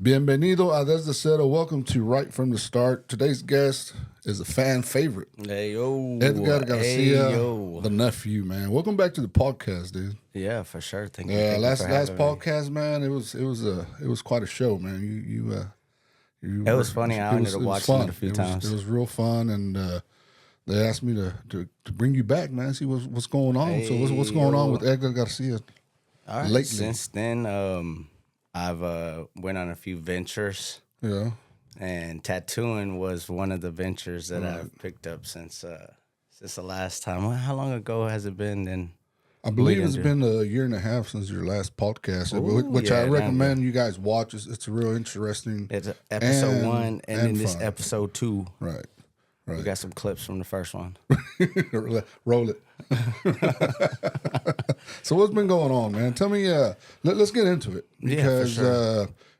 Bienvenido a Desde Cero. Welcome to Right from the Start. Today's guest is a fan favorite. Hey yo, Edgar Garcia, hey yo. the nephew, man. Welcome back to the podcast, dude. Yeah, for sure. Thank you. Yeah, Thank you last for having me. podcast, man. It was quite a show, man. It was funny. I ended up watching it a few times. It was real fun, and they asked me to bring you back, man. See what's going on. So what's going on with Edgar Garcia All right. lately? Since then, I've went on a few ventures, Yeah. and tattooing was one of the ventures that I've picked up since the last time. How long ago has it been? Then I believe it's been a year and a half since your last podcast, which I recommend you guys watch. It's a real interesting. It's episode 1, and then this fun. episode 2. Right. We got some clips from the first one. Roll it. So what's been going on, man? Tell me. Let's get into it because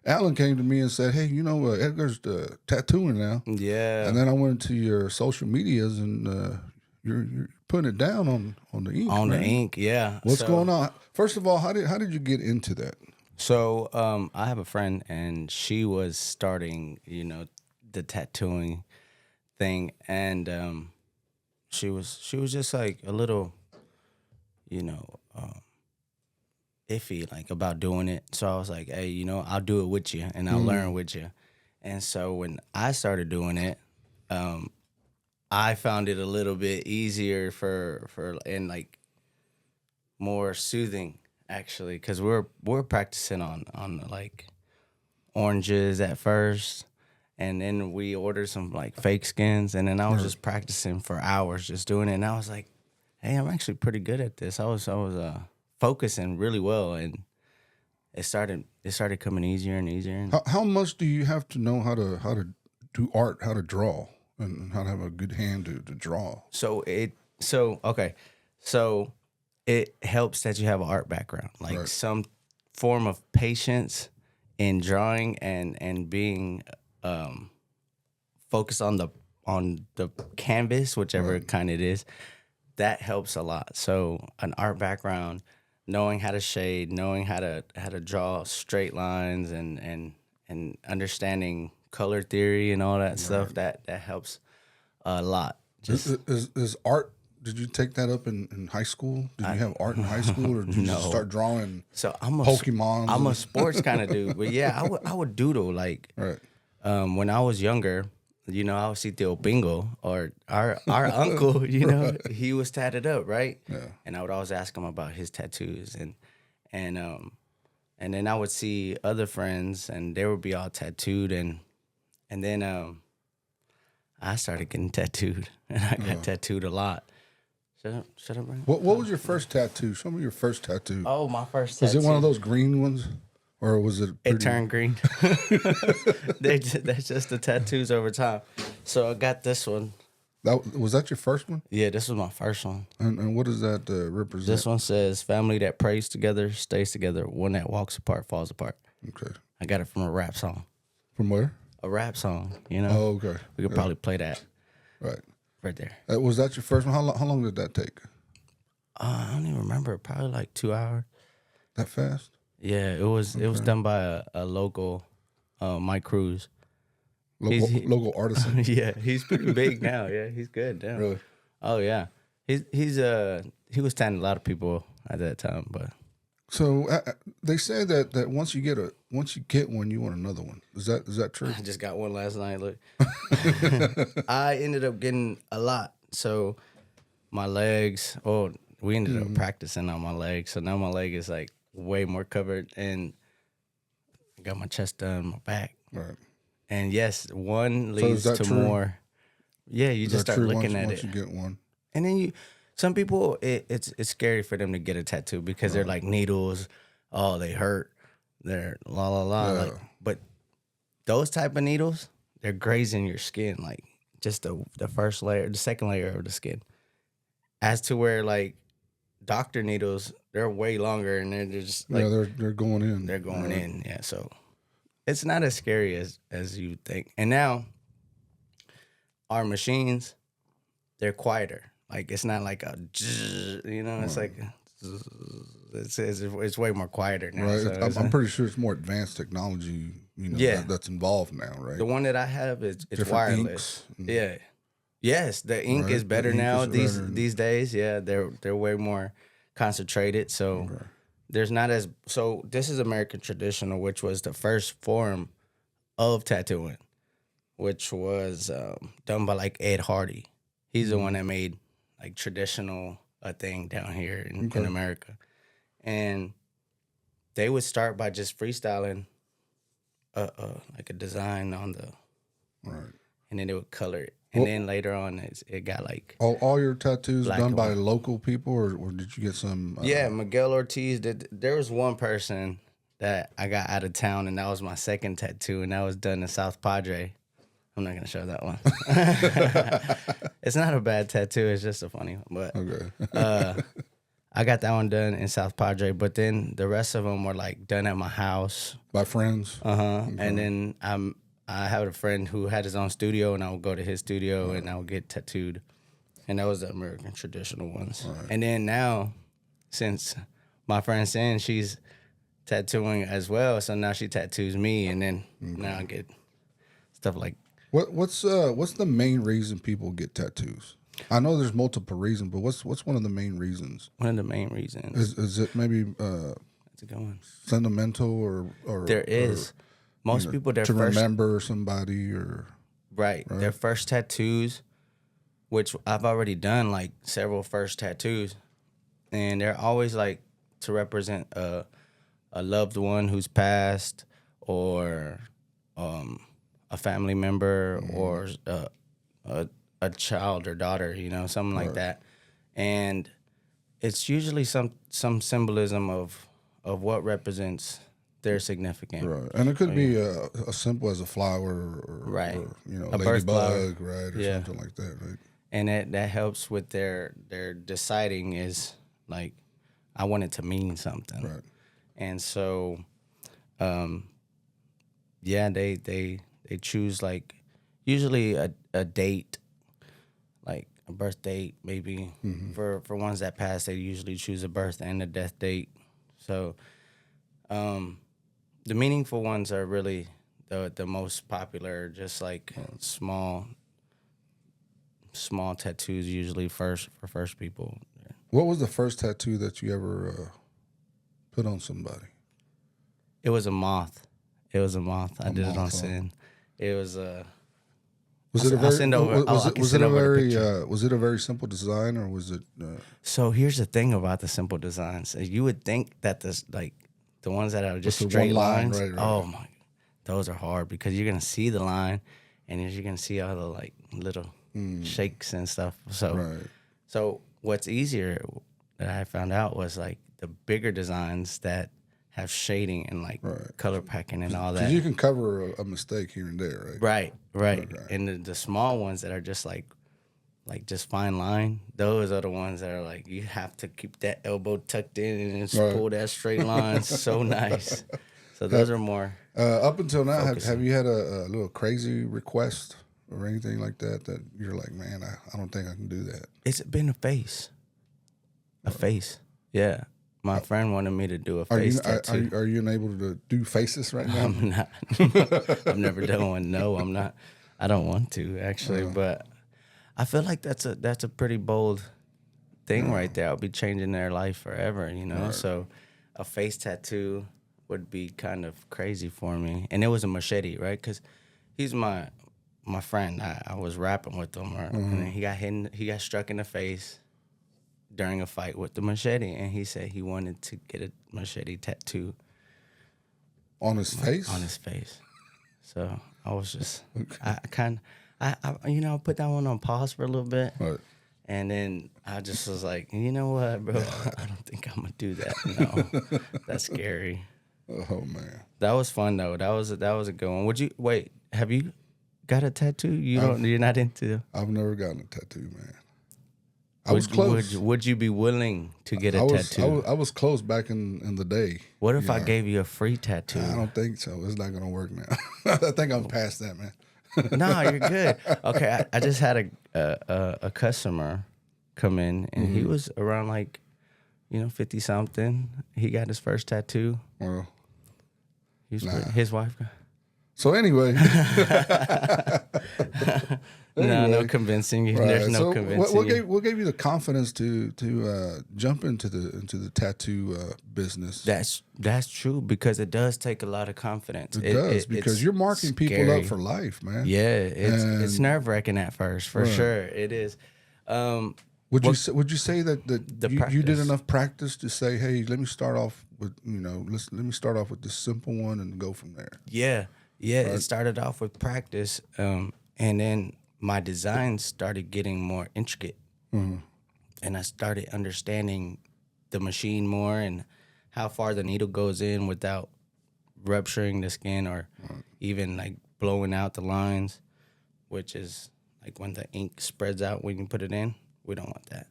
Alan came to me and said, "Hey, Edgar's tattooing now." Yeah. And then I went to your social medias and you're putting it down on the ink. On man. the ink, yeah. What's going on? First of all, how did you get into that? So I have a friend, and she was starting, the tattooing thing, and she was just like a little, iffy like about doing it. So I was like, hey, I'll do it with you, and I'll learn with you. And so when I started doing it, I found it a little bit easier for and like more soothing actually, because we're practicing on like oranges at first, and then we ordered some like fake skins, and then I was just practicing for hours just doing it, and I was like, hey, I'm actually pretty good at this. I was focusing really well, and it started coming easier and easier. How much do you have to know how to do art, how to draw, and how to have a good hand to draw? So it helps that you have an art background, like some form of patience in drawing and being focused on the canvas, whichever kind it is. That helps a lot. So an art background, knowing how to shade, knowing how to draw straight lines, and understanding color theory and all that stuff, that helps a lot. Just Is art? Did you take that up in high school? Did you have art in high school, or did you just start drawing? So Pokemon. I'm a sports kind of dude, but yeah, I would doodle like. Right. When I was younger, I would see Theo Bingo, or our uncle. He was tatted up, right? Yeah. And I would always ask him about his tattoos, and then I would see other friends, and they would be all tattooed, and then I started getting tattooed, and I got tattooed a lot. Shut up, Brian. What was your first tattoo? Show me your first tattoo. Oh, my first tattoo. Was it one of those green ones, or was it? It turned green. That's just the tattoos over time. So I got this one. Was that your first one? Yeah, this was my first one. And what does that represent? This one says, family that prays together, stays together. One that walks apart, falls apart. Okay. I got it from a rap song. From where? A rap song, Oh, okay. We could probably play that Right. right there. Was that your first one? How long did that take? I don't even remember. Probably like 2 hours. That fast? Yeah, it was done by a local Mike Cruz. Local artisan? Yeah, he's pretty big now. Yeah, he's good now. Really? Oh, yeah. He was tanning a lot of people at that time, but... So they say that once you get one, you want another one. Is that true? I just got one last night. Look, I ended up getting a lot. So my legs. Oh, we ended up practicing on my legs. So now my leg is like way more covered, and I got my chest done, my back. Right. And yes, one leads to true? more. Yeah, you just start looking at once it. you get one. And then some people, it's scary for them to get a tattoo because they're like needles. Oh, they hurt. They're la la la. Yeah. Like, but those type of needles, they're grazing your skin, like just the first layer, the second layer of the skin. As to where like doctor needles, they're way longer, and they're just like they're going in. They're going in. Yeah, so it's not as scary as you think. And now our machines, they're quieter. Like, it's not like a, it's like it's way more quieter now. Right. So I'm pretty sure it's more advanced technology, that's involved now, right? the one that I have is it's Different wireless. Yeah. Yes, the ink Right, is better the ink now is better. these days. Yeah, they're way more concentrated. So there's not as so. This is American traditional, which was the first form of tattooing, which was done by like Ed Hardy. He's the one that made like traditional a thing down here in America, and they would start by just freestyling like a design on the Right. and then they would color it. And then later on, it got like all your tattoos black done and by white. local people, or did you get some? Yeah, Miguel Ortiz did. There was one person that I got out of town, and that was my second tattoo, and that was done in South Padre. I'm not gonna show that one. It's not a bad tattoo. It's just a funny one. But Okay. I got that one done in South Padre. But then the rest of them were like done at my house. By friends. And then I had a friend who had his own studio, and I would go to his studio and I would get tattooed. And that was the American traditional ones. Right. And then now, since my friend Sin, she's tattooing as well, so now she tattoos me, and then now I get stuff like. What's the main reason people get tattoos? I know there's multiple reasons, but what's one of the main reasons? One of the main reasons. Is it maybe That's a good one. sentimental or There is. Most people, their to first remember somebody right, their first tattoos, which I've already done like several first tattoos, and they're always like to represent a loved one who's passed, or a family member, or a child or daughter, something like that, and it's usually some symbolism of what represents their significant. right, and it could be as simple as a flower or a ladybug, right, or something like that, right? And that helps with their deciding is like, I want it to mean something, Right. And so, they choose like usually a date, like a birth date, maybe. For ones that pass, they usually choose a birth and a death date. So, the meaningful ones are really the most popular. Just like small tattoos, usually for first people. What was the first tattoo that you ever put on somebody? It was a moth. I did it on Sin. It was Was it a very simple design, or was it? So here's the thing about the simple designs. You would think that the ones that are just straight lines. Right. Oh my, those are hard because you're gonna see the line, and you're gonna see all the like little shakes and stuff. So what's easier that I found out was like the bigger designs that have shading and like color packing and all that. 'Cause you can cover a mistake here and there, right? Right. Okay. And the small ones that are just like just fine line, those are the ones that are like you have to keep that elbow tucked in and just pull that straight line. So nice. So those are more. Up until now, have you had a little crazy request or anything like that you're like, man, I don't think I can do that? It's been a face. A face. Yeah. My friend wanted me to do a face tattoo. Are you unable to do faces right now? I'm not. I've never done one. No, I'm not. I don't want to actually, but I feel like that's a pretty bold thing right there. I'll be changing their life forever, Right. So a face tattoo would be kind of crazy for me. And it was a machete, right? Because he's my friend. I was rapping with him, and then he got struck in the face during a fight with the machete, and he said he wanted to get a machete tattoo on his face. On his face. So I was just, I put that one on pause for a little bit, and then I just was like, you know what, bro? I don't think I'm gonna do that. No, that's scary. Oh man, that was fun though. That was a good one. Have you got a tattoo? You're not into? I've never gotten a tattoo, man. I was close. Would you be willing to get a tattoo? I was close back in the day. What if I gave you a free tattoo? I don't think so. It's not going to work now. I think I'm past that, man. No, you're good. Okay, I just had a customer come in, and he was around like 50 something. He got his first tattoo. Well, His wife. So anyway. No convincing you. Right. There's no so convincing you. What gave you the confidence to jump into the tattoo business? That's true, because it does take a lot of confidence. It does, because you're marking people up for life, man. Yeah, it's nerve wracking at first, for sure. It is. Would you say that you did enough practice to say, hey, let me start off with let me start off with this simple one and go from there? Yeah. Right? It started off with practice, and then my designs started getting more intricate, and I started understanding the machine more and how far the needle goes in without rupturing the skin or even like blowing out the lines, which is like when the ink spreads out when you put it in. We don't want that.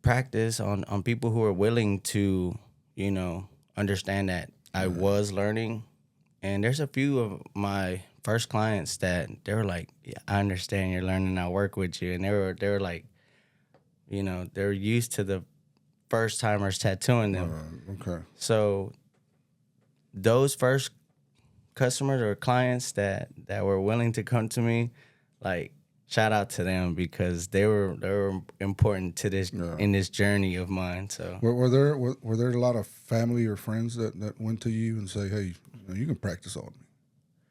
Practice on people who are willing to, understand that I was learning. And there's a few of my first clients that they were like, yeah, I understand you're learning, I'll work with you. And they were like, they're used to the first timers tattooing them. Okay. So those first customers or clients that were willing to come to me, like, shout out to them, because they were important to this in this journey of mine. So were there a lot of family or friends that went to you and say, hey, you can practice on me?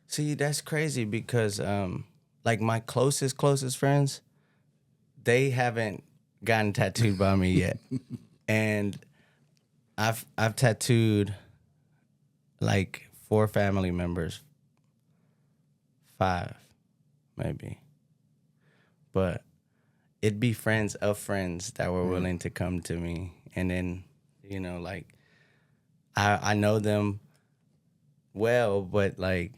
See, that's crazy, because like my closest friends, they haven't gotten tattooed by me yet. And I've tattooed like 4 family members, 5 maybe. But it'd be friends of friends that were willing to come to me. And then, like, I know them well, but, like,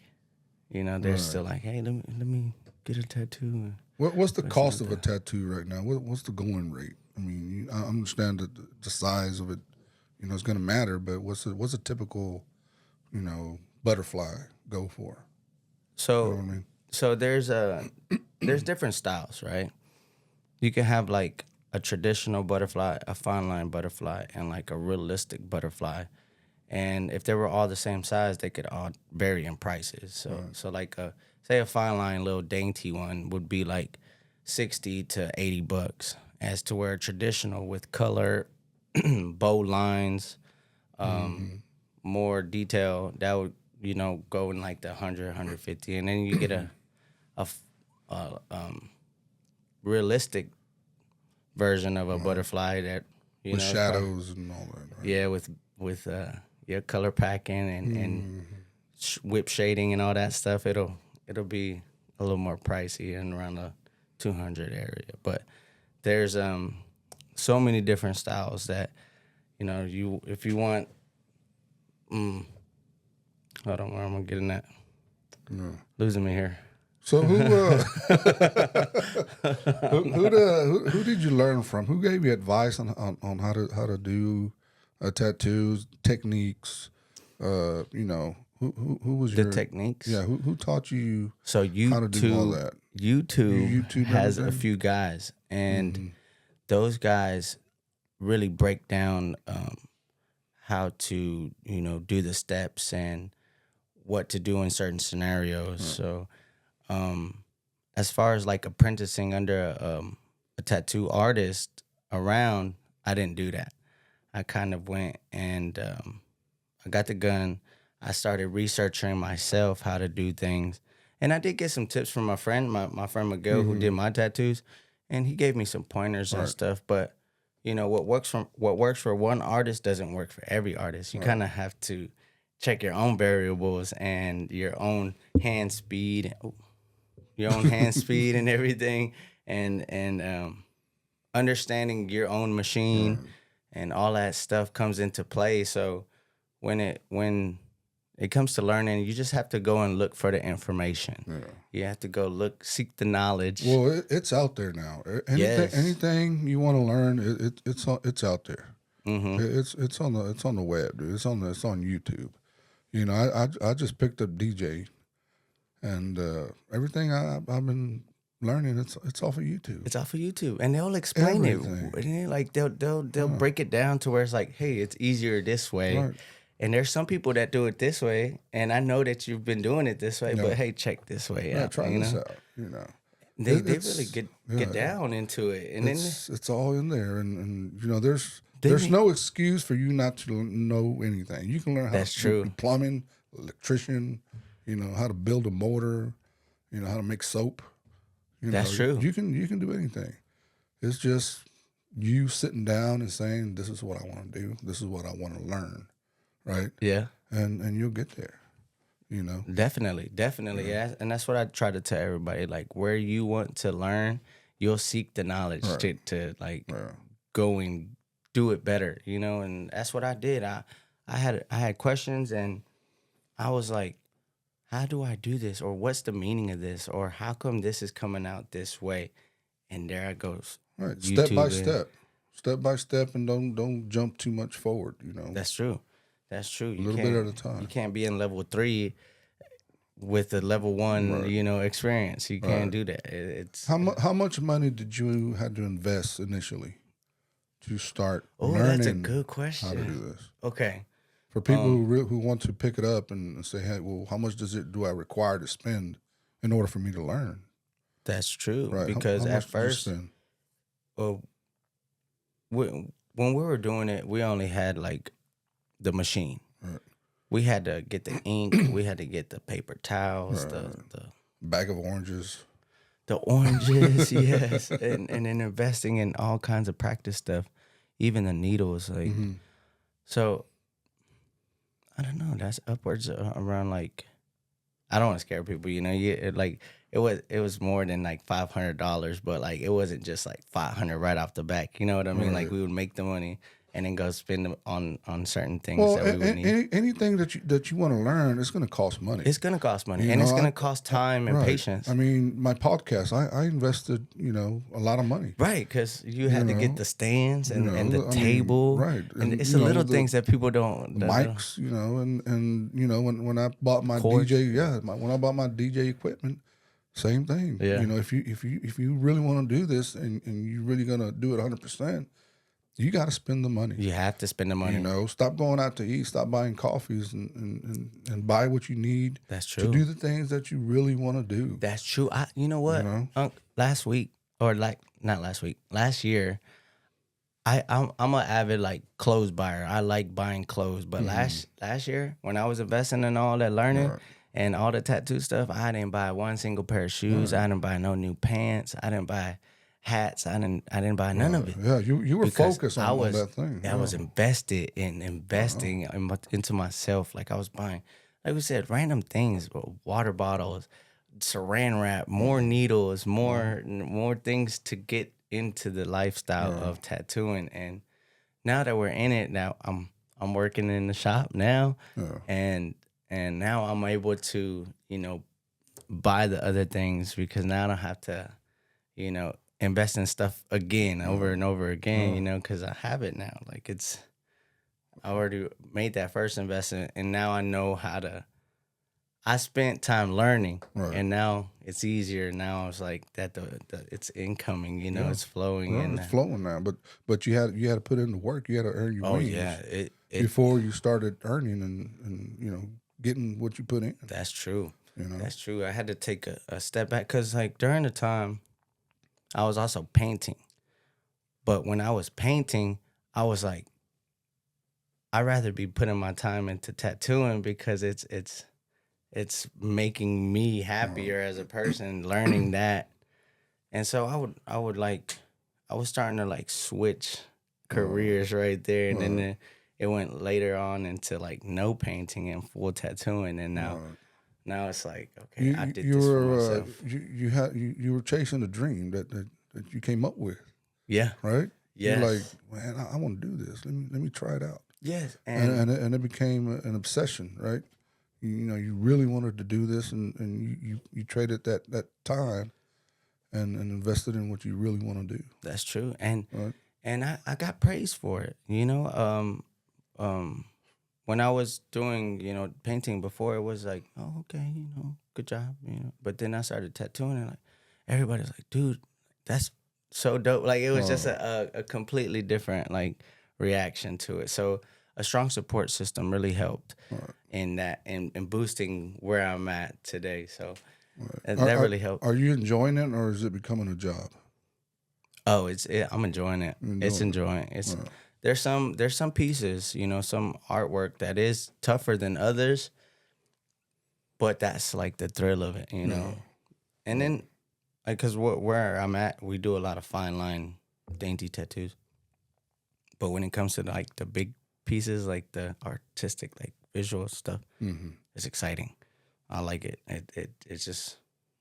they're still like, hey, let me get a tattoo. What's the cost of a tattoo right now? What's the going rate? I mean, I understand that the size of it, it's going to matter, but what's a typical, butterfly go for? So, what I mean? So there's different styles, right? You can have like a traditional butterfly, a fine line butterfly, and like a realistic butterfly. And if they were all the same size, they could all vary in prices. So like say a fine line little dainty one would be like $60 to $80, as to where traditional with color, bow lines, more detail, that would go in like the 100, 150, and then you get a realistic version of a butterfly that with shadows and all that. Right? Yeah, with color packing and whip shading and all that stuff. It'll be a little more pricey and around the 200 area. But there's so many different styles that if you want. Hold on, where am I getting that? No. Losing me here. So who did you learn from? Who gave you advice on how to do tattoos, techniques? Who was the techniques? Yeah, who taught you? So how to do all that? YouTube has a few guys, and those guys really break down how to do the steps and what to do in certain scenarios. So as far as like apprenticing under a tattoo artist around, I didn't do that. I kind of went and I got the gun. I started researching myself how to do things. And I did get some tips from my friend, my friend Miguel, who did my tattoos, and he gave me some pointers and stuff. But what works for one artist doesn't work for every artist. You kind of have to check your own variables and your own hand speed, and everything, and understanding your own machine and all that stuff comes into play. So when it comes to learning, you just have to go and look for the information. Yeah. You have to go seek the knowledge. Well, it's out there now. Anything you want to learn, it's out there. It's on the web, dude. It's on YouTube. I just picked up DJ, and everything I've been learning, it's off of YouTube. It's off of YouTube, and they'll explain Everything. it. And like they'll break it down to where it's like, hey, it's easier this way. Right. And there's some people that do it this way, and I know that you've been doing it this way, Yeah. but hey, check this way Yeah, out. try You this know, out. You know, they It's- really get down into it, and then it's all in there, and you know, there's Then- no excuse for you not to know anything. You can learn how That's to true. do plumbing, electrician, you know, how to build a motor, you know, how to make soap. You That's know, true. You can do anything. It's just you sitting down and saying, "This is what I want to do. This is what I want to learn," right? yeah. And you'll get there. You know, Definitely. Yeah. And that's what I try to tell everybody. Like, where you want to learn, you'll seek the knowledge to like go and do it better, you know. And that's what I did. I had questions, and I was like, how do I do this, or what's the meaning of this, or how come this is coming out this way? And there it goes. right? YouTube Step by step, and don't jump too much forward. You know, That's true. That's true. You little bit at a time. You can't be in level 3 with a level 1, you know, experience. You can't do that. It's how much money did you had to invest initially to start learning that's a good question. how to do this? Okay. For people who want to pick it up and say, "Hey, well, how much do I require to spend in order for me to learn?" That's true. Right? Because how at much did you first, spend? when we were doing it, we only had like the machine. Right. We had to get the ink. We had to get the paper towels, the Bag of oranges. the oranges, yes, and then investing in all kinds of practice stuff, even the needles. Like, so I don't know. That's upwards around like, I don't want to scare people, you know. It was more than like $500, but like it wasn't just like 500 right off the back. You know what I mean? Like we would make the money and then go spend them on certain things that we would need. Anything that you want to learn, it's going to cost money. It's gonna cost money, You and it's know, gonna cost time and patience. I mean, my podcast, I invested, you know, a lot of money. Right, because you had to know, get the stands and, you know, and the I mean, table, right, and it's you the know, little the things that people don't. Mics, you know, and you know, when I bought my Cords. DJ, when I bought my DJ equipment, same thing. Yeah. You know, if you really want to do this and you're really gonna do it 100%, you got to spend the money. You have to spend the money. You know, stop going out to eat, stop buying coffees, and buy what you need. That's to true. do the things that you really want to do. That's true. You know what, You know? last week, or like not last week, last year, I'm an avid like clothes buyer. I like buying clothes, but last year when I was investing in all that learning and all the tattoo stuff, I didn't buy one single pair of shoes. I didn't buy no new pants. I didn't buy hats. I didn't buy none of it. Yeah, you were Because focused on that thing. I was invested in investing into myself. Like I was buying, like we said, random things, water bottles, saran wrap, more needles, more things to get into the lifestyle of tattooing. And now that we're in it, now I'm working in the shop now, and now I'm able to, you know, buy the other things because now I don't have to, you know, invest in stuff again over and over again, you know, because I have it now. Like I already made that first investment, and now I know how to. I spent time learning, and now it's easier. Now it's like that. It's incoming, you know, it's flowing. Well, and it's flowing now, but you had to put in the work. You had to earn your wage. Yeah, before you started earning and you know getting what you put in. That's true. You know, that's true. I had to take a step back because like during the time, I was also painting, but when I was painting, I was like, I'd rather be putting my time into tattooing because it's making me happier as a person, learning that. And so I was starting to like switch careers right there. And then it went later on into like no painting and full tattooing. And now it's like, okay, I did this for myself. You were chasing a dream that you came up with. Yeah. Right? Yes. You're like, man, I want to do this. Let me try it out. Yes. And it became an obsession, right? You know, you really wanted to do this, and you traded that time and invested in what you really want to do. That's true. And I got praised for it. You know, when I was doing, you know, painting before, it was like, oh, okay, you know, good job, you know. But then I started tattooing, and like everybody's like, dude, that's so dope. Like it was just Oh, a completely different like reaction to it. So a strong support system really helped right, in that in boosting where I'm at today. So right. that really helped. Are you enjoying it, or is it becoming a job? Oh, I'm enjoying it. You're It's enjoying it. enjoying. It's Right. there's some pieces, some artwork that is tougher than others, but that's like the thrill of it, Yeah. And Right. then, like, cause where I'm at, we do a lot of fine line, dainty tattoos. But when it comes to like the big pieces, like the artistic, like visual stuff, Mm-hmm. it's exciting. I like it. It's just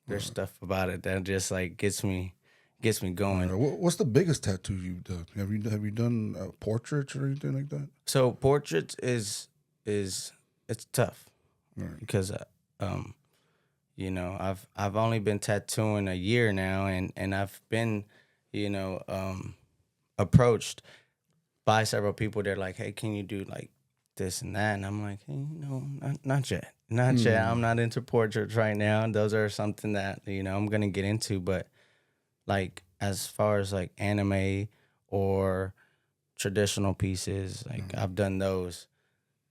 there's Right. stuff about it that just like gets me Right. going. What's the biggest tattoo you've done? Have you done portraits or anything like that? So portraits is it's tough Right. because um I've only been tattooing a year now, and I've been approached by several people. They're like, hey, can you do like this and that? And I'm like, hey, not yet, not yet. I'm Mm. not into portraits right now. Those are something that I'm gonna get into, but like as far as like anime or traditional pieces, like Mm. I've done those.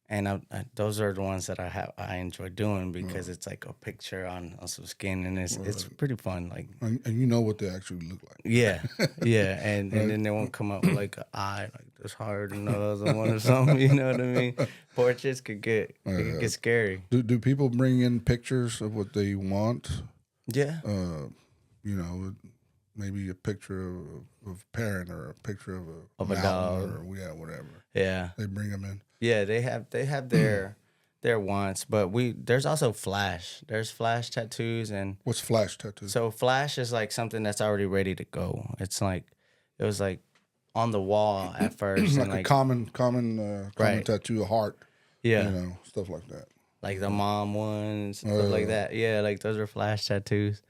And those are the ones that I enjoy doing because Right. it's like a picture on some skin, and it's Right. pretty fun. Like And you know what they actually look yeah, like. yeah, and Right. then they won't come up with like an eye like this hard and the other one or something. You know what I mean? Portraits could get scary. Do people bring in pictures of what they want? Yeah, Uh, maybe a picture of a parent or a picture of a of a mountain dog. or whatever. Yeah, They bring them in. yeah. They have their wants, but there's also flash. There's flash tattoos, and What's flash tattoo? so flash is like something that's already ready to go. It was like on the wall at first, and Like a like common right, tattoo, a heart, yeah, stuff like that. like the mom ones, stuff like Uh, that. Yeah, like those are flash tattoos,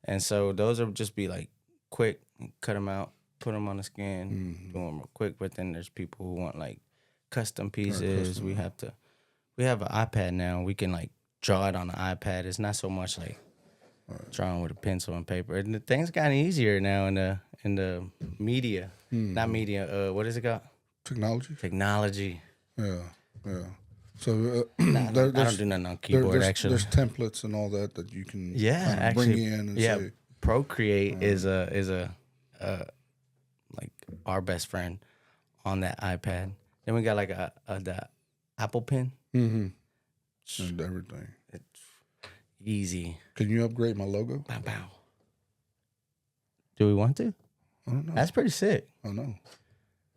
and so those are just be like quick, cut them out, put them on the skin, mm, do them real quick. But then there's people who want like custom or pieces. custom. We have an iPad now. We can like draw it on the iPad. It's not so much like drawing with a pencil and paper. And the thing's gotten easier now in the media, not media. What is it called? Technology. Technology. Yeah, yeah. So Nah, I don't do nothing on keyboard actually. there's templates and all that you can Yeah, kind of bring actually, in and yeah. say, Procreate is a like our best friend on that iPad. Then we got like the Apple Pen. mm-hmm, and everything. It's easy. Can you upgrade my logo? Bow bow. Do we want to? I don't know. That's pretty sick. I know.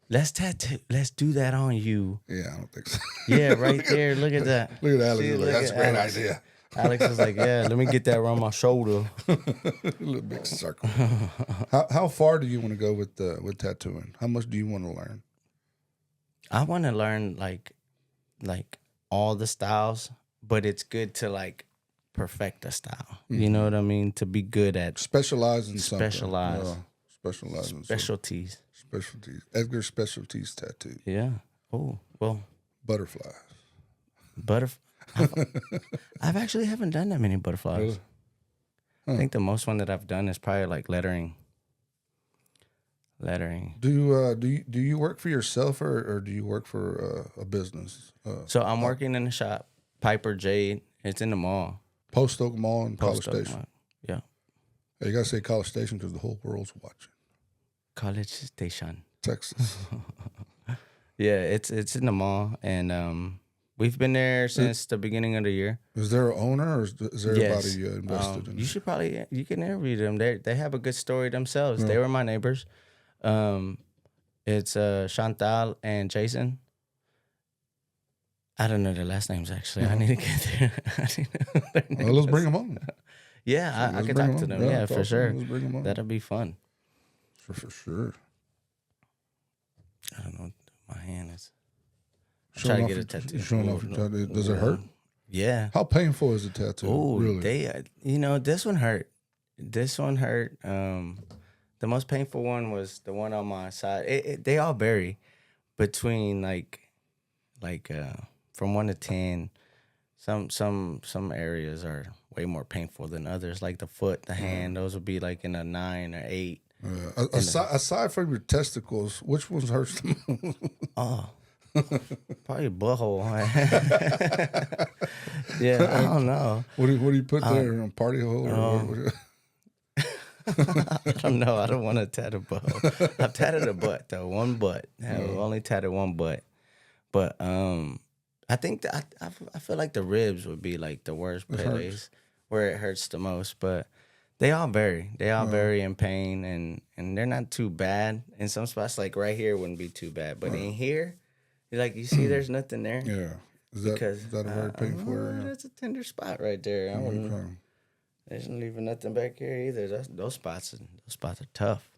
Let's tattoo. Let's do that on you. Yeah, I don't think so. Yeah, right there. Look at that. Look at Alex. See, He's like, look that's a at great Alex. idea. Alex was like, "Yeah, let me get that around my shoulder." A little big circle. How far do you want to go with tattooing? How much do you want to learn? I want to learn like all the styles, but it's good to like perfect a style. You know what I mean? To be good at Specialize in something. Specialize. Yeah, specialize in something. specialties. Specialties. Edgar Specialties Tattoo. Yeah. Oh well, Butterflies. butterf. I've actually haven't done that many butterflies. Really? I think the most one that I've done is probably like lettering. Do you work for yourself or do you work for a business? So I'm working in the shop, Piper Jade. It's in the mall. Post Oak Mall and College Post Oak Station. Mall. Yeah. Hey, you gotta say College Station because the whole world's watching. College Station. Texas. Yeah, it's in the mall, and we've been there since the beginning of the year. Is there an owner or is there Yes. everybody invested in You it? should probably you can interview them. They have a good story themselves. They were my neighbors. It's Chantal and Jason. I don't know their last names actually. I need to get there. I need to know their Well, names. let's bring them on. Yeah, I Let's could bring talk to on. them. Yeah, talk for to them. sure. Let's bring them on. That'll be fun. For sure. I don't know. My hand is. I'm Showing trying off to get a your- tattoo. Showing off your tattoo. Does it hurt? Yeah. How painful is the tattoo? Oh, really? this one hurt. This one hurt. The most painful one was the one on my side. They all vary between like from 1 to 10. Some areas are way more painful than others. Like the foot, the hand, those would be like in a 9 or 8. Aside from your testicles, which ones hurts the most? Oh, probably butthole. Yeah, I don't know. What do you put there? A party hole or what? I don't know. I don't want to tat a butthole. I've tatted a butt though, one butt. I've only tatted one butt, but I think that I feel like the ribs would be like the worst place where it hurts the most. But they all vary. They all vary in pain, and they're not too bad. In some spots, like right here, wouldn't be too bad, but in here, like you see, there's nothing there. Yeah, is that a very painful area? That's a tender spot right there. I wouldn't. There's not even nothing back here either. Those spots are tough.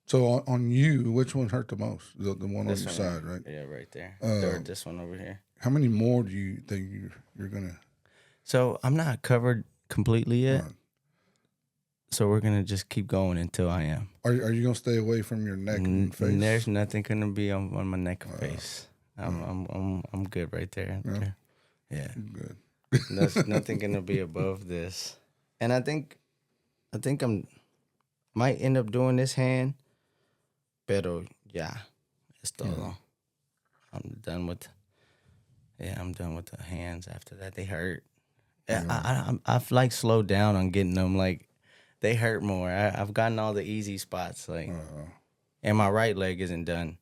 So on you, which one hurt the most? The one on your side, right? Yeah, right there. Or this one over here. How many more do you think you're gonna? So I'm not covered completely yet. Right. So we're gonna just keep going until I am. Are you gonna stay away from your neck and face? There's nothing gonna be on my neck and face. I'm good right there. Yeah. Good. There's nothing gonna be above this. And I think I'm might end up doing this hand. Pero yeah, es todo. I'm done with the hands after that. They hurt. I've like slowed down on getting them. Like they hurt more. I've gotten all the easy spots. Like, and my right leg isn't done.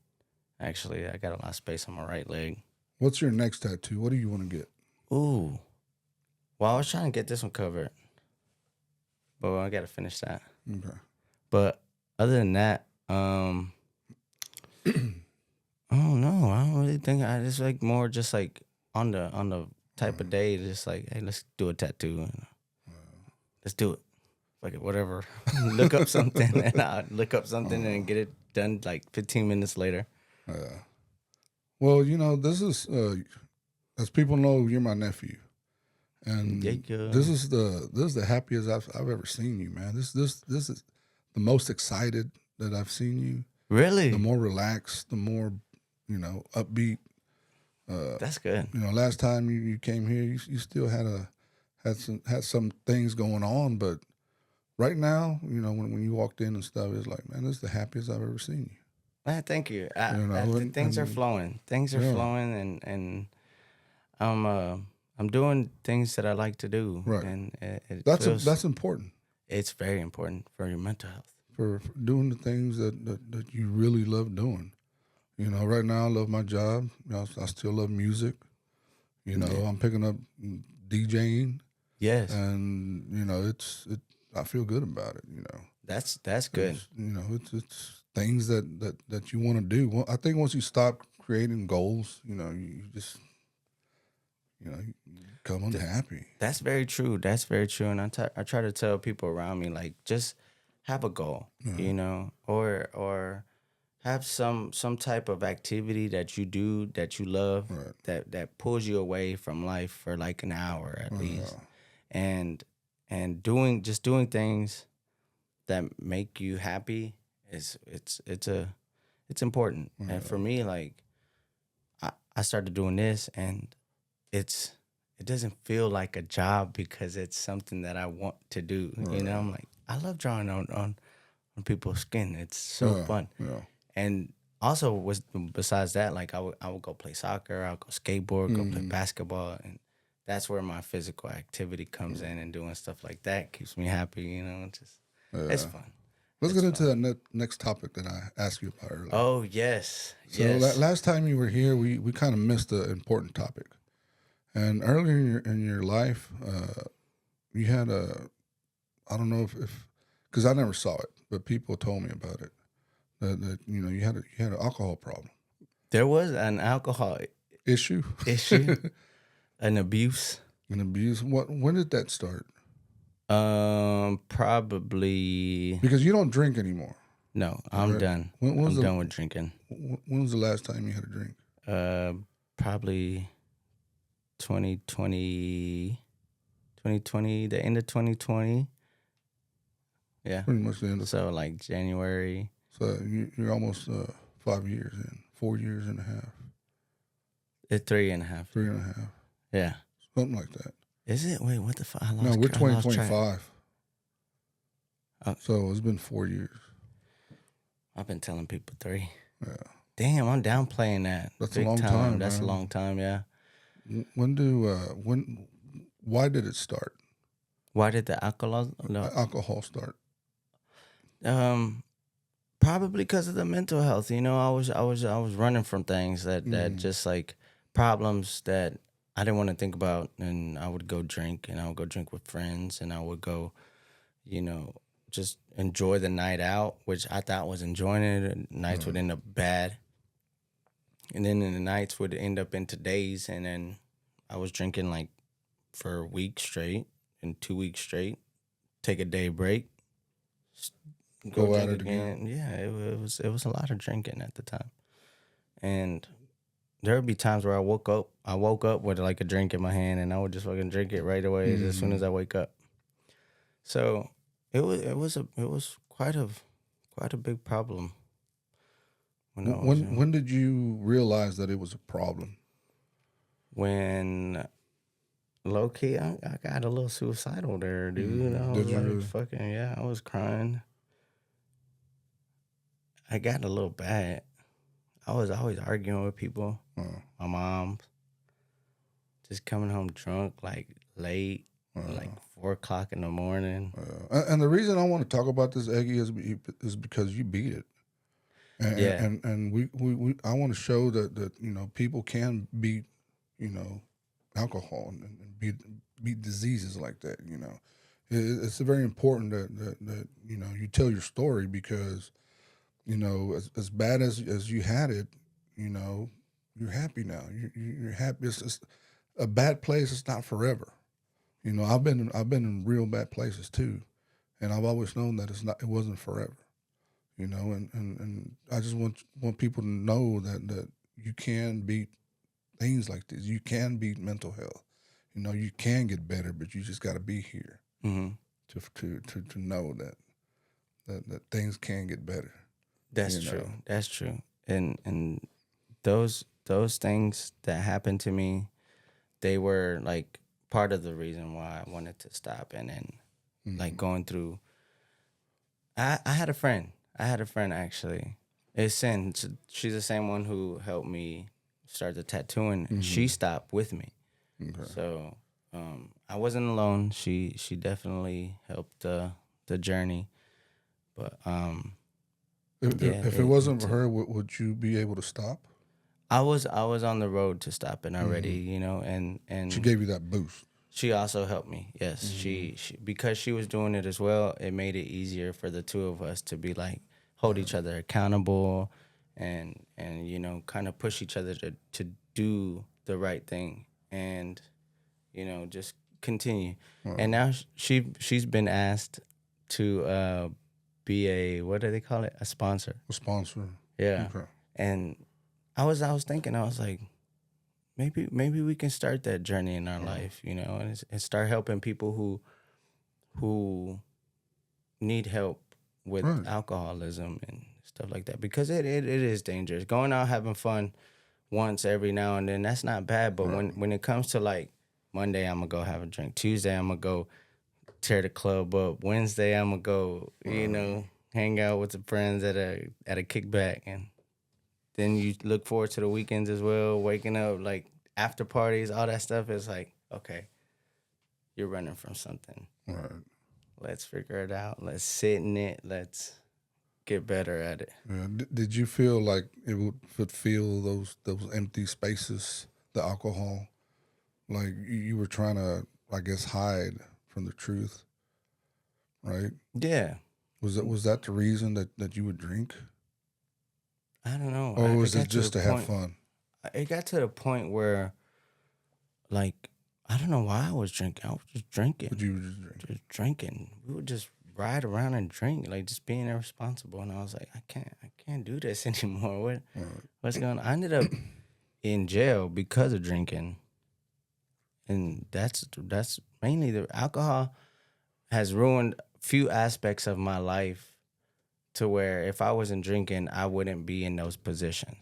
Actually, I got a lot of space on my right leg. What's your next tattoo? What do you want to get? Ooh. Well, I was trying to get this one covered, but I got to finish that. Okay. But other than that, I don't know. I don't really think I just like more just like on the type of day, just like, hey, let's do a tattoo. Let's do it. Like whatever. Look up something and I look up something and get it done like 15 minutes later. Well, this is as people know, you're my nephew. And this is the happiest I've ever seen you, man. This is the most excited that I've seen you. Really? The more relaxed, the more upbeat. That's good. Last time you came here, you still had some things going on, but right now, when you walked in and stuff, it's like, man, this is the happiest I've ever seen you. Man, thank you. Things are flowing. Things are flowing, and I'm doing things that I like to do. Right. And that's important. It's very important for your mental health. For doing the things that you really love doing. Right now I love my job. I still love music. I'm picking up DJing. Yes. And I feel good about it. That's good. It's things that you want to do. Well, I think once you stop creating goals, you just you become unhappy. That's very true. That's very true. And I try to tell people around me, like, just have a goal, or have some type of activity that you do that you love, right, that pulls you away from life for like an hour at least, and doing things that make you happy it's important. And for me, like, I started doing this, and it doesn't feel like a job because it's something that I want to do. Right. I'm like, I love drawing on people's skin. It's so fun. Yeah. And also, besides that, like I would go play soccer, I'll go skateboard, go play basketball, and that's where my physical activity comes in, and doing stuff like that keeps me happy. It's fun. Let's get into the next topic that I asked you about earlier. Oh, yes. So last time you were here, we kind of missed an important topic. And earlier in your life, you had I don't know if because I never saw it, but people told me about it, that you had an alcohol problem. There was an alcohol issue, an abuse. When did that start? Probably because you don't drink anymore. No, I'm done. I'm done with drinking. When was the last time you had a drink? Probably 2020, the end of 2020. Yeah. Pretty much the end of. So like January. So you're almost 5 years in, 4 years and a half. It's 3.5. 3.5. Yeah. Something like that. Is it? Wait, what the fuck? No, we're I lost track. 2025. Oh. So it's been 4 years. I've been telling people 3. Yeah. Damn, I'm downplaying that. That's Big a long time, That's man. a long time, yeah. Why did it start? Why did the alcohol? No. Alcohol start? Probably because of the mental health. You know, I was running from things that just like problems that I didn't want to think about, and I would go drink, and I would go drink with friends, and I would go, you know, just enjoy the night out, which I thought was enjoying it. And nights would end up bad, and then the nights would end up into days, and then I was drinking like for a week straight and 2 weeks straight, take a day break, Go at drink it again. Yeah, it was a lot of drinking at the time, and there would be times where I woke up with like a drink in my hand, and I would just fucking drink it right away as soon as I wake up. So it was quite a big problem. When did you realize that it was a problem? When low key, I got a little suicidal there, dude. I was Did you like, really? fucking, yeah, I was crying. I got a little bad. I was always arguing with people. My mom, just coming home drunk, like late, like 4 o'clock in the morning. And the reason I want to talk about this, Eggy, is because you beat it. And, Yeah. and we I want to show that you know people can beat, you know, alcohol and beat diseases like that. You know, it's very important that you know you tell your story, because you know as bad as you had it, you know, you're happy now. You're happy. It's a bad place. It's not forever. You know, I've been in real bad places too, and I've always known that it wasn't forever. You know, and I just want people to know that you can beat things like this. You can beat mental health. You know, you can get better, but you just got to be here to know that things can get better. That's you true. know. That's true. And those things that happened to me, they were like part of the reason why I wanted to stop. And then like going through, I had a friend. I had a friend actually. It's Sin. She's the same one who helped me start the tattooing. She stopped with me. Okay. So I wasn't alone. She definitely helped the journey. But If it wasn't for her, would you be able to stop? I was on the road to stopping already, you know, and She gave you that boost. she also helped me. Yes, she because she was doing it as well. It made it easier for the two of us to be like hold each other accountable, and you know kind of push each other to do the right thing, and you know just continue. And now she's been asked to be a, what do they call it, a sponsor. A sponsor. Yeah, Okay. and I was thinking, I was like, maybe we can start that journey in our life, you know, and start helping people who need help with Right. alcoholism and stuff like that, because it is dangerous. Going out having fun once every now and then, that's not bad, but when it comes to like Monday I'm gonna go have a drink, Tuesday I'm gonna go tear the club up, Wednesday I'm gonna go, you know, hang out with the friends at a kickback, and then you look forward to the weekends as well, waking up, like after parties, all that stuff is like, okay, you're running from something. Right. Let's figure it out. Let's sit in it. Let's get better at it. Yeah. Did you feel like it would fill those empty spaces, the alcohol, like you were trying to, I guess, hide from the truth, right? Yeah. Was that the reason that you would drink, I don't know. or was got it just the to have point- fun? It got to the point where, like, I don't know why I was drinking. I was just drinking. But you were just drinking. Just drinking. We would just ride around and drink, like just being irresponsible. And I was like, I can't do this anymore. What's going on? I ended up in jail because of drinking. And that's mainly the alcohol has ruined a few aspects of my life, to where if I wasn't drinking, I wouldn't be in those positions.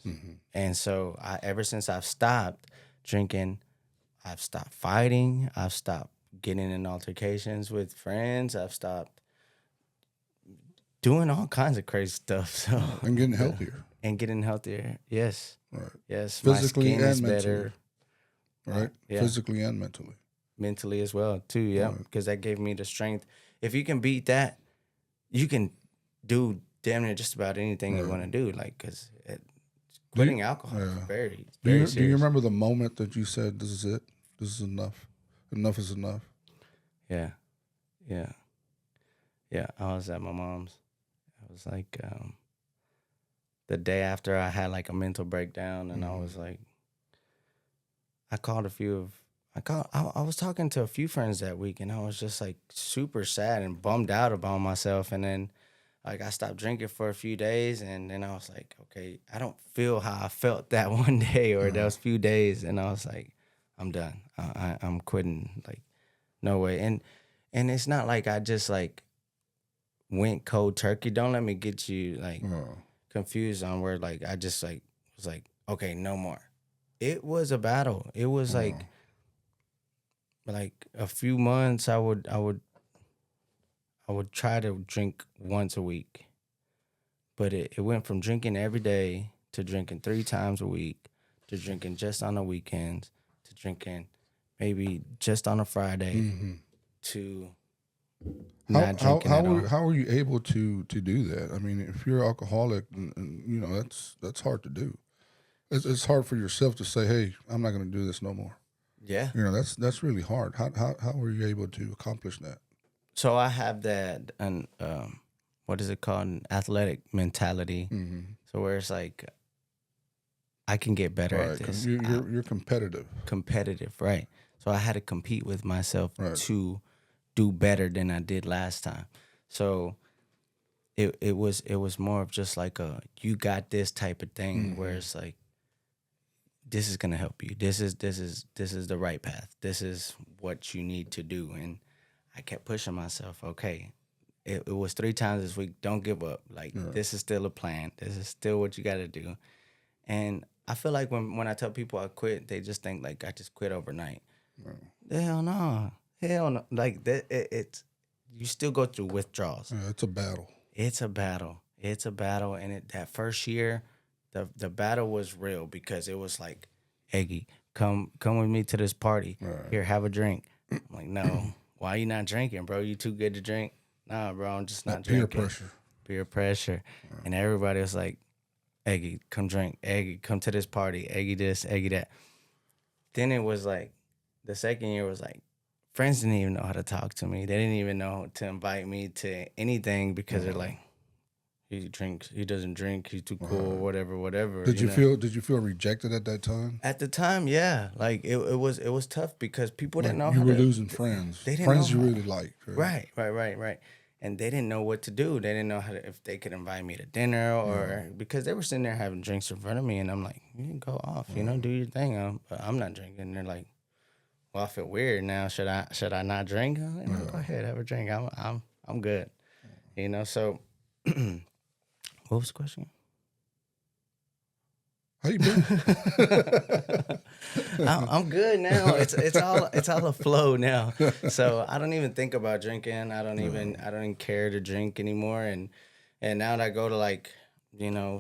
And so ever since I've stopped drinking, I've stopped fighting. I've stopped getting in altercations with friends. I've stopped doing all kinds of crazy stuff. So And getting healthier, and getting healthier. Yes, right? yes. My Physically skin is and mentally, better. right? Yeah, Physically and mentally. mentally as well too. Yeah, Right. because that gave me the strength. If you can beat that, you can do damn near just about anything you Right. want to do. Like, because Do you, quitting alcohol is yeah. very, Do very you serious. remember the moment that you said, "This is it. This is enough. Enough is enough." Yeah, yeah, yeah. I was at my mom's. I was like, the day after I had like a mental breakdown, and I was like, I called a few of. I was talking to a few friends that week, and I was just like super sad and bummed out about myself. And then, like, I stopped drinking for a few days, and then I was like, okay, I don't feel how I felt that one day or those few days, and I was like, I'm done. I'm quitting. Like, no way. And it's not like I just like went cold turkey. Don't let me get you like confused on where like I just like was like, okay, no more. It was a battle. It was like a few months I would try to drink once a week. But it went from drinking every day to drinking 3 times a week to drinking just on the weekends to drinking maybe just on a Friday to not drinking at all. How were you able to do that? I mean, if you're alcoholic, and you know that's hard to do. It's hard for yourself to say, "Hey, I'm not going to do this no more." Yeah. You know, that's really hard. How were you able to accomplish that? So I have that and what is it called? An athletic mentality. So where it's like I can get better at Right, this. you're competitive. Competitive, right? So I had to compete with myself Right. to do better than I did last time. So it was more of just like a you got this type of thing where it's like this is gonna help you. This is the right path. This is what you need to do. And I kept pushing myself. Okay, it was 3 times this week. Don't give up. Like this is still a plan. This is still what you got to do. And I feel like when I tell people I quit, they just think like I just quit overnight. Hell no. Hell no. Like that. It's you still go through withdrawals. Yeah, it's a battle. It's a battle. It's a battle. And that first year, the battle was real because it was like, Eggy, come with me to this party. Right. Here, have a drink. I'm like, no. Why you not drinking, bro? You too good to drink? Nah, bro, I'm just not Peer drinking. pressure. Peer pressure. And everybody was like, Eggy, come drink. Eggy, come to this party. Eggy this, Eggy that. Then it was like, the second year was like, friends didn't even know how to talk to me. They didn't even know to invite me to anything because they're like, he drinks, he doesn't drink, he's too cool, whatever. Did you feel rejected at that time? At the time, yeah. Like it was tough because people didn't know You how were to, losing friends. They didn't Friends know you how- really liked. Right. Right. And they didn't know what to do. They didn't know how to, if they could invite me to dinner or because they were sitting there having drinks in front of me, and I'm like, you can go off, do your thing. But I'm not drinking. And they're like, well, I feel weird now. Should I not drink? I'm like, no, go ahead, have a drink. I'm good. So what was the question? How you been? I'm good now. It's all a flow now. So I don't even think about drinking. I don't even care to drink anymore. And now that I go to like,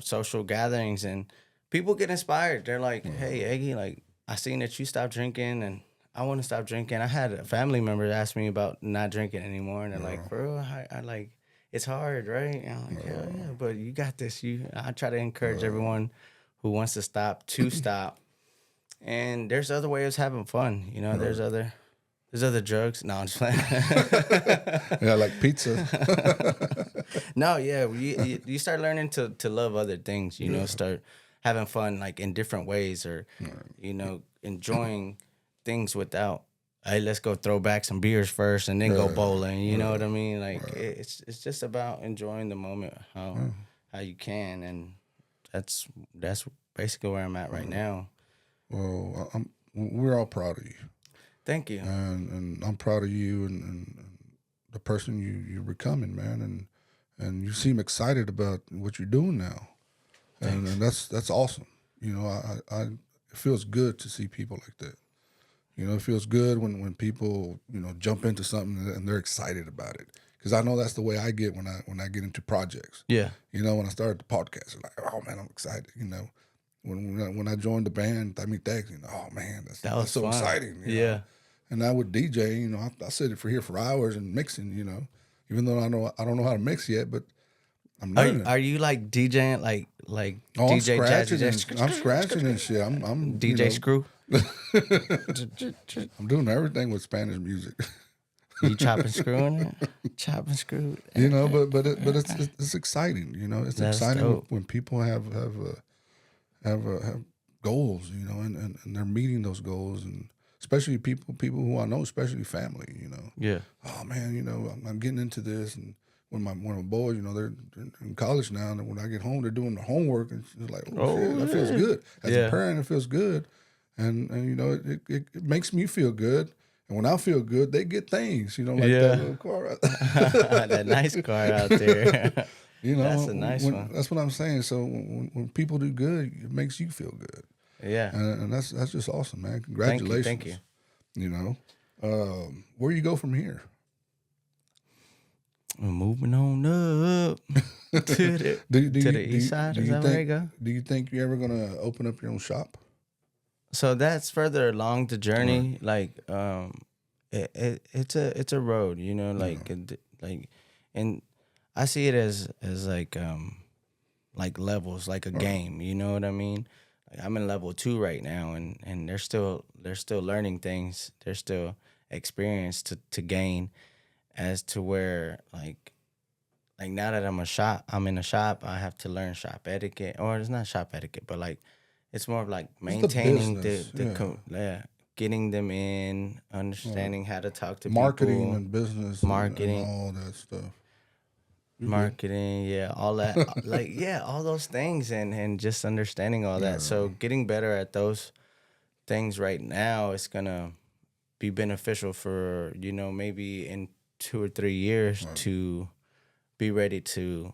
social gatherings and people get inspired. They're like, hey, Eggy, like I seen that you stopped drinking and I want to stop drinking. I had a family member ask me about not drinking anymore. And they're like, bro, I like, it's hard, right? And I'm like, hell yeah, but you got this. I try to encourage everyone who wants to stop. And there's other ways of having fun. There's other drugs. No, I'm just playing. Yeah, like pizza. No, yeah, you start learning to love other things. Start having fun like in different ways, or enjoying things without. Hey, let's go throw back some beers first and then go bowling. You know what I mean? Like it's just about enjoying the moment how you can, and that's basically where I'm at right now. Well, we're all proud of you. Thank you. And I'm proud of you and the person you're becoming, man. And you seem excited about what you're doing now. And that's awesome. It feels good to see people like that. You know, it feels good when people, you know, jump into something and they're excited about it. Because I know that's the way I get when I get into projects. Yeah. You know, when I started the podcast, I'm like, oh man, I'm excited. You know, when I joined the band, I mean, thanks. You know, oh man, That was that's so fun. exciting. You Yeah. know? And I would DJ. You know, I sit here for hours and mixing. You know, even though I don't know how to mix yet, but I'm learning. Are you like DJing like Oh, I'm DJ scratching Jazzy? I'm scratching and shit. I'm DJ you know, Screw? I'm doing everything with Spanish music. You chopping screwing it? Chopping screw. You know, but it's exciting. You know, it's That's exciting dope. when people have goals. You know, and they're meeting those goals, and especially people who I know, especially family. You know, Yeah. oh man, you know, I'm getting into this, and when my boys, you know, they're in college now, and when I get home, they're doing the homework, and it's like, oh shit, that feels good. As a parent, it feels good, and you know, it makes me feel good. And when I feel good, they get things, you know, like that little car. That nice car out there. You know, That's a nice one. That's what I'm saying. So when people do good, it makes you feel good. Yeah. And that's just awesome, man. Congratulations. Thank you. You know, where you go from here? We're moving on up to the east side. Is that where you go? Do you think you're ever gonna open up your own shop? So that's further along the journey. Right. Like, it's a road, you know, like, and I see it as like levels, like a game. You know what I mean? Like I'm in level 2 right now, and they're still learning things. There's still experience to gain, as to where like now that I'm in a shop, I have to learn shop etiquette, or it's not shop etiquette, but like. It's more of like maintaining getting them in, understanding how to talk to marketing people. And business, marketing, and all that stuff. Marketing, yeah, all that, like all those things, and just understanding all that. So getting better at those things right now is gonna be beneficial for, you know, maybe in 2 or 3 years to be ready to,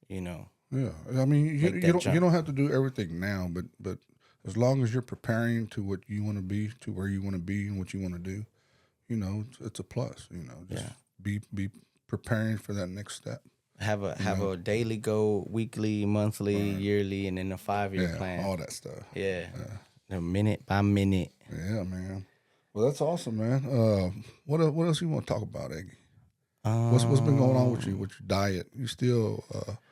you know. Yeah, I mean, you don't have to do everything now, but as long as you're preparing to what you want to be, to where you want to be, and what you want to do, you know, it's a plus. You know, just be preparing for that next step. Have a daily goal, weekly, monthly, yearly, and then a 5-year plan. All that stuff. Yeah, minute by minute. Yeah, man. Well, that's awesome, man. What else you want to talk about, Eggy? What's been going on with your diet? You still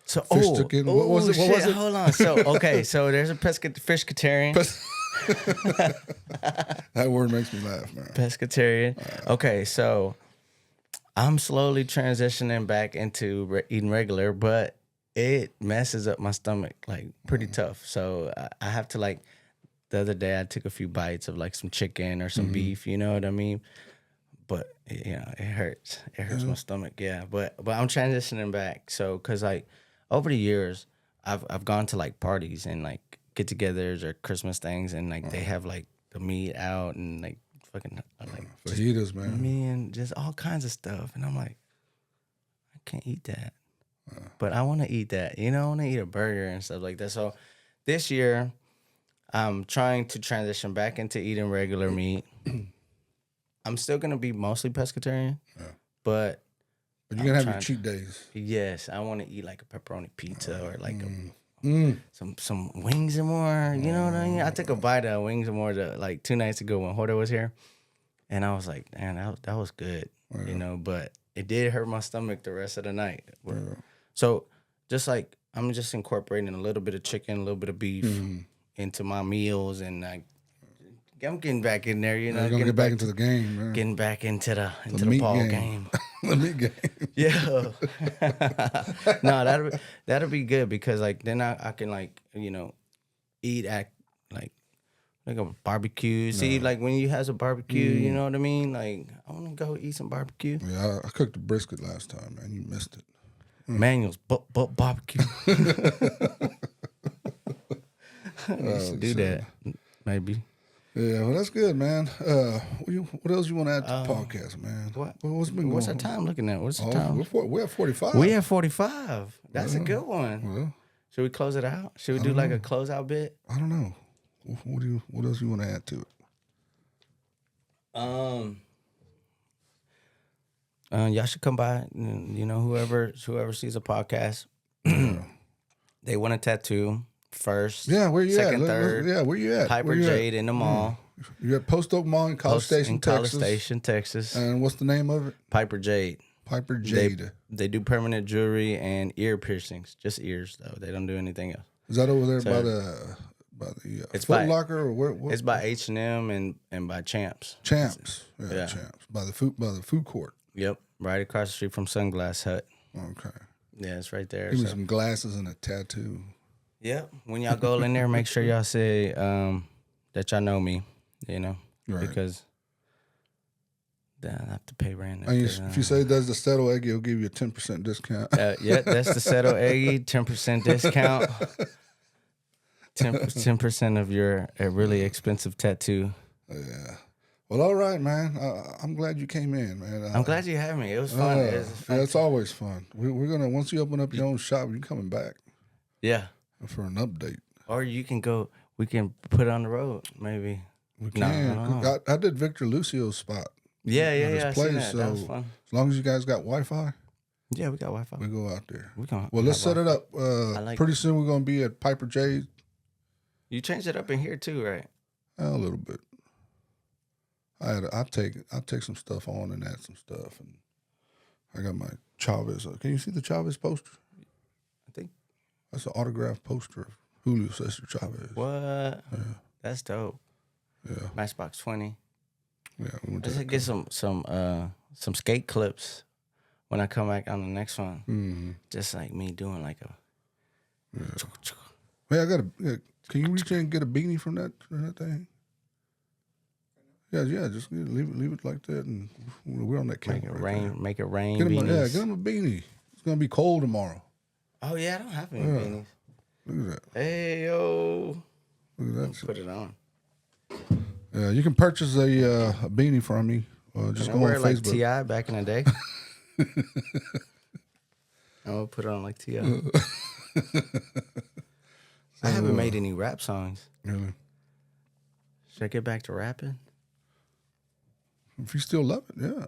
fish chicken? What was it? Hold on. So there's a pescatarian. That word makes me laugh, man. Pescatarian. Okay, so I'm slowly transitioning back into eating regular, but it messes up my stomach like pretty tough. So I have to, like, the other day I took a few bites of like some chicken or some beef. You know what I mean? But you know, it hurts. It hurts my stomach. Yeah, but I'm transitioning back. So, cause like over the years, I've gone to like parties and like get-togethers or Christmas things, and like they have like the meat out and like fucking like fajitas, man, just all kinds of stuff, and I'm like, I can't eat that, but I want to eat that. You know, I want to eat a burger and stuff like that. So this year, I'm trying to transition back into eating regular meat. I'm still gonna be mostly pescatarian, but you're gonna have your cheat days. Yes, I want to eat like a pepperoni pizza or like some wings and more. You know what I mean? I took a bite of wings and more like 2 nights ago when Horta was here, and I was like, man, that was good. You know, but it did hurt my stomach the rest of the night. So just like I'm just incorporating a little bit of chicken, a little bit of beef into my meals, and like. I'm getting back in there, you know. You're gonna get back into the game, man. Getting back into the ball game. The meat game. Yeah. No, that'll be good, because like then I can, like, you know, eat at like a barbecue. See, like when you have a barbecue, you know what I mean? Like, I want to go eat some barbecue. Yeah, I cooked the brisket last time, man. You missed it. Manuel's barbecue. We should do that, maybe. Yeah, well, that's good, man. What else you want to add to the podcast, man? What's been going on? What's our time looking at? What's the time? We're at 45. We at 45. That's a good one. Well, should we close it out? Should we do like a closeout bit? I don't know. What else you want to add to it? Y'all should come by. You know, whoever sees a podcast, they want a tattoo first. Yeah, where you second, at? third. Yeah, where you at? Piper Where you Jade at? in the mall. You at Post Oak Mall in College Station, College Texas. Station, Texas. And what's the name of it? Piper Jade. Piper Jade. They do permanent jewelry and ear piercings. Just ears though. They don't do anything else. Is that over there So, by the it's Foot by- Locker or where? What? It's by H&M and by Champs. Champs. Yeah, Yeah. Champs. By the food court. Yep, right across the street from Sunglass Hut. Okay. Yeah, it's right there. Give me So- some glasses and a tattoo. Yep. When y'all go in there, make sure y'all say that y'all know me. You know, Right. because then I have to pay rent. And if you say Desde Cero Egg, he'll give you a 10% discount. Yeah, that's the Settle Eggy, 10% discount. 10% of your really expensive tattoo. Yeah. Well, all right, man. I'm glad you came in, man. I'm glad you had me. It was fun. It was fun. Yeah, it's always fun. We're gonna once you open up your own shop, you're coming back Yeah. for an update. Or you can go. We can put it on the road, maybe. We No, can. I don't know. I did Victor Lucio's spot. Yeah. at his I seen place, that. That was so fun. As long as you guys got Wi-Fi, Yeah, we got Wi-Fi. we go out there. We can. Well, let's set it up. like Pretty soon we're gonna be at Piper Jade. You changed it up in here too, right? A little bit. I'll take some stuff on and add some stuff, and I got my Chavez. Can you see the Chavez poster? I think. That's an autographed poster of Julio Cesar Chavez. What? Yeah. That's dope. Yeah, Matchbox 20. yeah. We went to Let's that get some skate clips when I come back on the next one. Mm-hmm. Just like me doing like a. Hey, can you reach in and get a beanie from that thing? Yeah. Just leave it like that, and we're on that camera. Make it rain. Get him, beanies. get him a beanie. It's gonna be cold tomorrow. Oh yeah, I don't have any beanies. Look at that. Hey yo, Look at that. put it on. Yeah, you can purchase a beanie from me. Just I go wear on like Facebook. T.I. back in the day. I'm gonna put it on like T.I. I haven't made any rap songs. Really? Should I get back to rapping? If you still love it, yeah.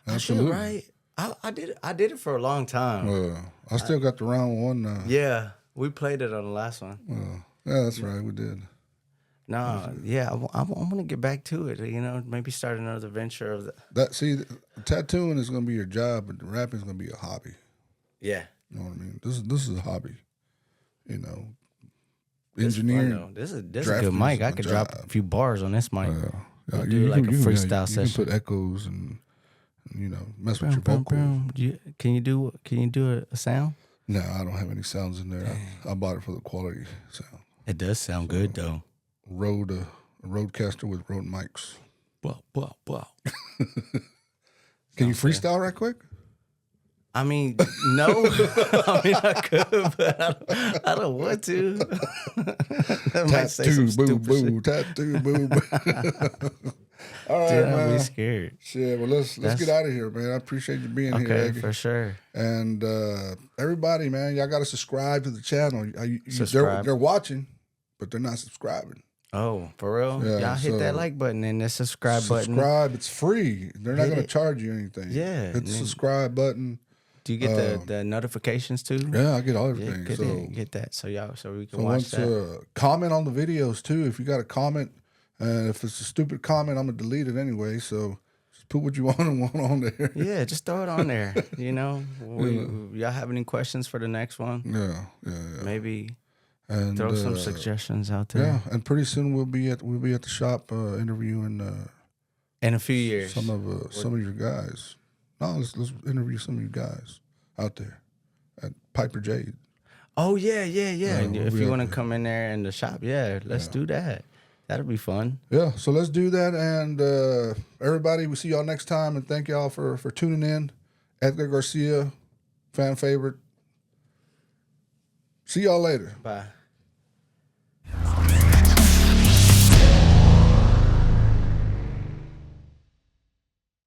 I should, right? I did it for a long time. I still got the round one. Yeah, we played it on the last one. Yeah, that's right. We did. No, yeah, I want to get back to it. You know, maybe start another venture of The tattooing is going to be your job, but the rapping is going to be a hobby. Yeah, You know what I mean? This is a hobby. You know, This is fun, engineering. though. This is a drafting good mic. is I my could drop job. a few bars on this mic. Yeah, I'll do like a freestyle you session. can put echoes and mess with your Boom, vocals. boom. Can you do a sound? No, I don't have any sounds in there. I bought it for the quality sound. It does sound good though. A Rodecaster with Rode mics. Wow. Can you freestyle right quick? I mean, no. I mean, I could, but I don't want to. I might say Tattoo, some boo, stupid boo, tattoo, boo, boo. All right, shit. Dude, I'm man. really scared. Shit, well, let's get out of here, man. I appreciate you being here, Okay, Eggy. for sure. And everybody, man, y'all got to subscribe to the channel. Subscribe. They're watching, but they're not subscribing. Oh, for real? Yeah, Y'all hit that so- like button and the subscribe button. Subscribe. It's free. They're not Hit going to it. charge you anything. Yeah, Hit the and then- subscribe button. Do you get the notifications too? Yeah, I get all Yeah, everything. get that. So we can So watch once that. comment on the videos too. If you got a comment, and if it's a stupid comment, I'm gonna delete it anyway. So just put what you want on there. Yeah, just throw it on there. You know, y'all have any questions for the next one? Yeah. Maybe And throw some suggestions out there. Yeah, and pretty soon we'll be at the shop interviewing In a few years. some of your guys. No, let's interview some of you guys out there at Piper Jade. Oh yeah. we'll If be you out want to there. come in there in the shop, let's do that. That'll be fun. Yeah, so let's do that. And everybody, we'll see y'all next time. And thank y'all for tuning in. Edgar Garcia, fan favorite. See y'all later. Bye.